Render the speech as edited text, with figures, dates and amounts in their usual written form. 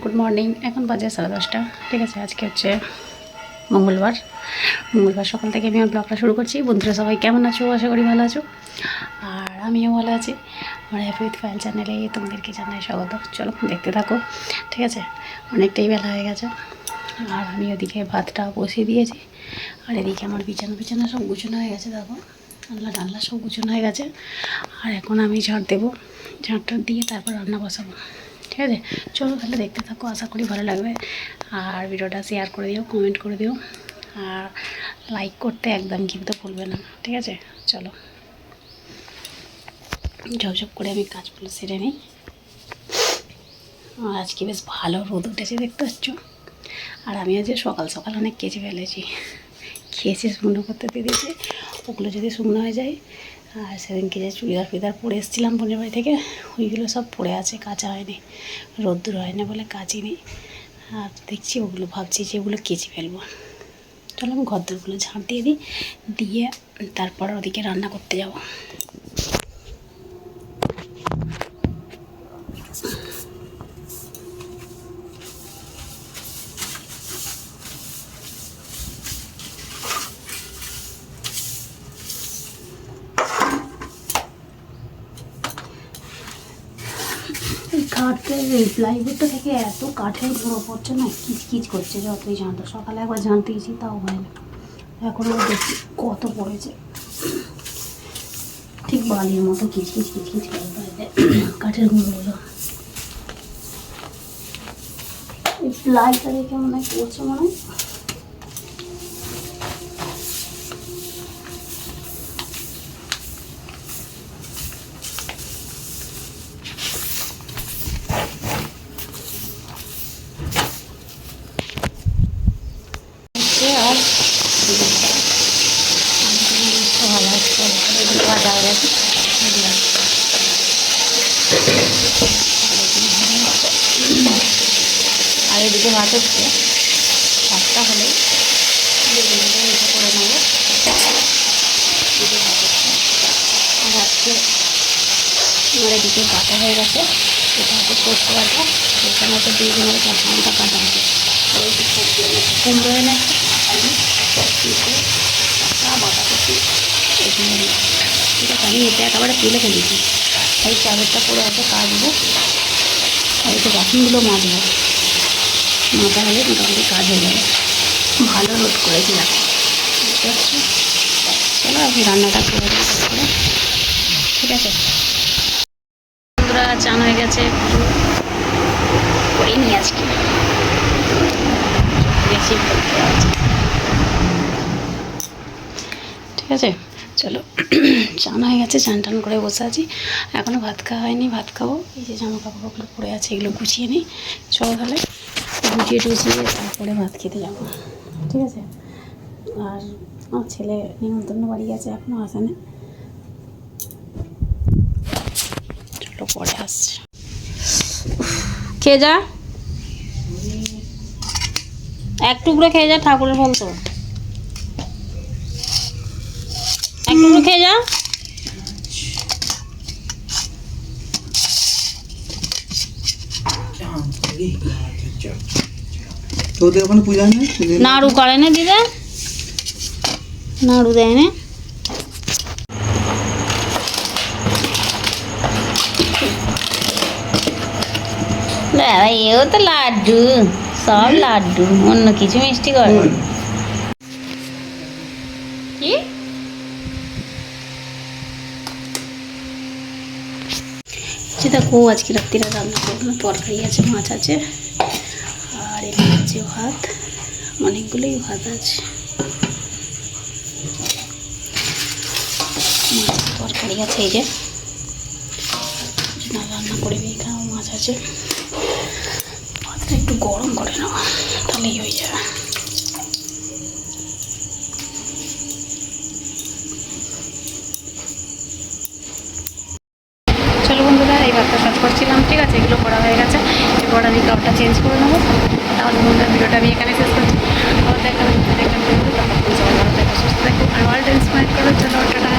Good morning. এখন বাজে 10:30। ঠিক আছে, আজকে হচ্ছে মঙ্গলবার সকাল থেকে আমি আমার ব্লগটা শুরু করছি। বন্ধুরা সবাই কেমন আছো? আশা করি ভালো আছো, আর আমিও ভালো আছি। আমার হ্যাপি উইথ ফাইল চ্যানেলে তোমাদেরকে জানাই স্বাগত। চলো দেখতে থাকো। ঠিক আছে, অনেকটাই বেলা হয়ে গেছে, আর আমি ওদিকে ভাতটা বসিয়ে দিয়েছি, আর এদিকে আমার বিছানা সব গুছানো হয়ে গেছে। দেখো, ডাল্লা সব গুছানো হয়ে গেছে, আর এখন আমি ঝাঁট দেবো। ঝাঁটটা দিয়ে তারপর রান্না বসাবো। ঠিক আছে, চলো তাহলে দেখতে থাকো, আশা করি ভালো লাগবে। আর ভিডিওটা শেয়ার করে দিও, কমেন্ট করে দিও, আর লাইক করতে একদম কিন্তু ভুলবে না। ঠিক আছে, চলো ঝপঝপ করে আমি কাজগুলো সেরে নিই। আর আজকে বেশ ভালো রোদ উঠেছে, দেখতে পাচ্ছ। আর আমি আজ সকাল সকাল অনেক কেচে ফেলেছি, খেয়েছি, শুকনো করতে দিয়ে দিয়েছি। ওগুলো যদি শুকনো হয়ে যায়, আর সেদিনকে যে চুড়িদার ফিদার পরে এসেছিলাম বোনের বাড়ি থেকে, ওইগুলো সব পড়ে আছে, কাচা হয়নি, রোদ্দুর হয়নি বলে কাচিনি। আর দেখছি ওগুলো, ভাবছি যে ওগুলো কেচে ফেলবো। চলো আমি ঘরদোরগুলো ঝাঁট দিয়ে দিই, দিয়ে তারপর ওদিকে রান্না করতে যাবো। এই কাঠের এই প্লাইউডটা থেকে এত কাঠের গুঁড়ো পড়ছে না, কিচকিচ করছে যতই ঝাঁটো। সকালে একবার ঝাঁট দিয়েছি, তাও হয় না। এখন আবার দেখছি কত পড়েছে, ঠিক বালির মতো কিচকিচ করে কাঠের গুঁড়োগুলো। এই প্লাইটা দেখে মনে হয় পড়ছে, মনে হয়। আর ভাজা হয়ে গেছে, আর এদিকে ভাত হচ্ছে। ভাতটা হলে বেগুনটা করে নেবো। আর আজকে আমার এদিকে বাটা হয়ে গেছে, এটা হচ্ছে সর্ষে বাটা। এখানে হচ্ছে 2 দিনের কাঁচা লঙ্কা কাটা আছে, কুমড়ো এনেছে, আলু বাটা করছি এখানে। ঠিক আছে, আমি এটা একেবারে তুলে ফেলেছি, তাই চাদরটা পরে আছে, কাচবো। আর একটু বাসনগুলো মাজবো, মাজা হলে মোটামুটি কাজ হয়ে যাবে। ভালো রোদ করেছি, দেখো, বুঝতে পারছি। চলো আমি রান্নাটা করে দিই। ঠিক আছে, বন্ধুরা চান হয়ে গেছে, করিনি আজকে, বেশি করতে আছে। ঠিক আছে, চলো চান হয়ে গেছে, চান টান করে বসে আছি। এখনও ভাত খাওয়া হয়নি, ভাত খাবো। এই যে জামা কাপড়গুলো পরে আছে, এগুলো গুছিয়ে নিই। চলো তাহলে গুছিয়ে টুছিয়ে তারপরে ভাত খেতে যাবো। ঠিক আছে, আর আমার ছেলে নিমন্ত্রণ বাড়ি গেছে, এখনও আসেনি। চলো পরে আসছে, খেয়ে যা, এক টুকরো খেয়ে যা, ঠাকুরের ফল তো, এক টুকরো খেয়ে যা। তোদের ওখানে পূজা হয় না? নাড়ু করে না দিদা, নাড়ু দেয় না। এও তো লাড্ডু, সব লাড্ডু, অন্য কিছু মিষ্টি করে কি? দেখো, আজকে রাত্রিরে রান্না করবো, তরকারি আছে, মাছ আছে, আর এখানে আছে ভাত, অনেকগুলোই ভাত আছে। মাছ তরকারি আছে, এই যে রান্না করে এখানেও মাছ আছে। ভাতটা একটু গরম করে নেওয়া, তাহলেই হয়ে যাবে। চলো বন্ধুরা, এই ভাতটা কাজ করছিলাম। ঠিক আছে, এগুলো করা হয়ে গেছে, এরপর আমি কাপটা চেঞ্জ করে নেবো। তাহলে বন্ধুরা ভিডিওটা আমি এখানে শেষ করছি। আবার দেখা হবে, সুস্থ থাকো আর ওয়ার্ল্ড ইন্সপায়ার করো। চলো টাটা।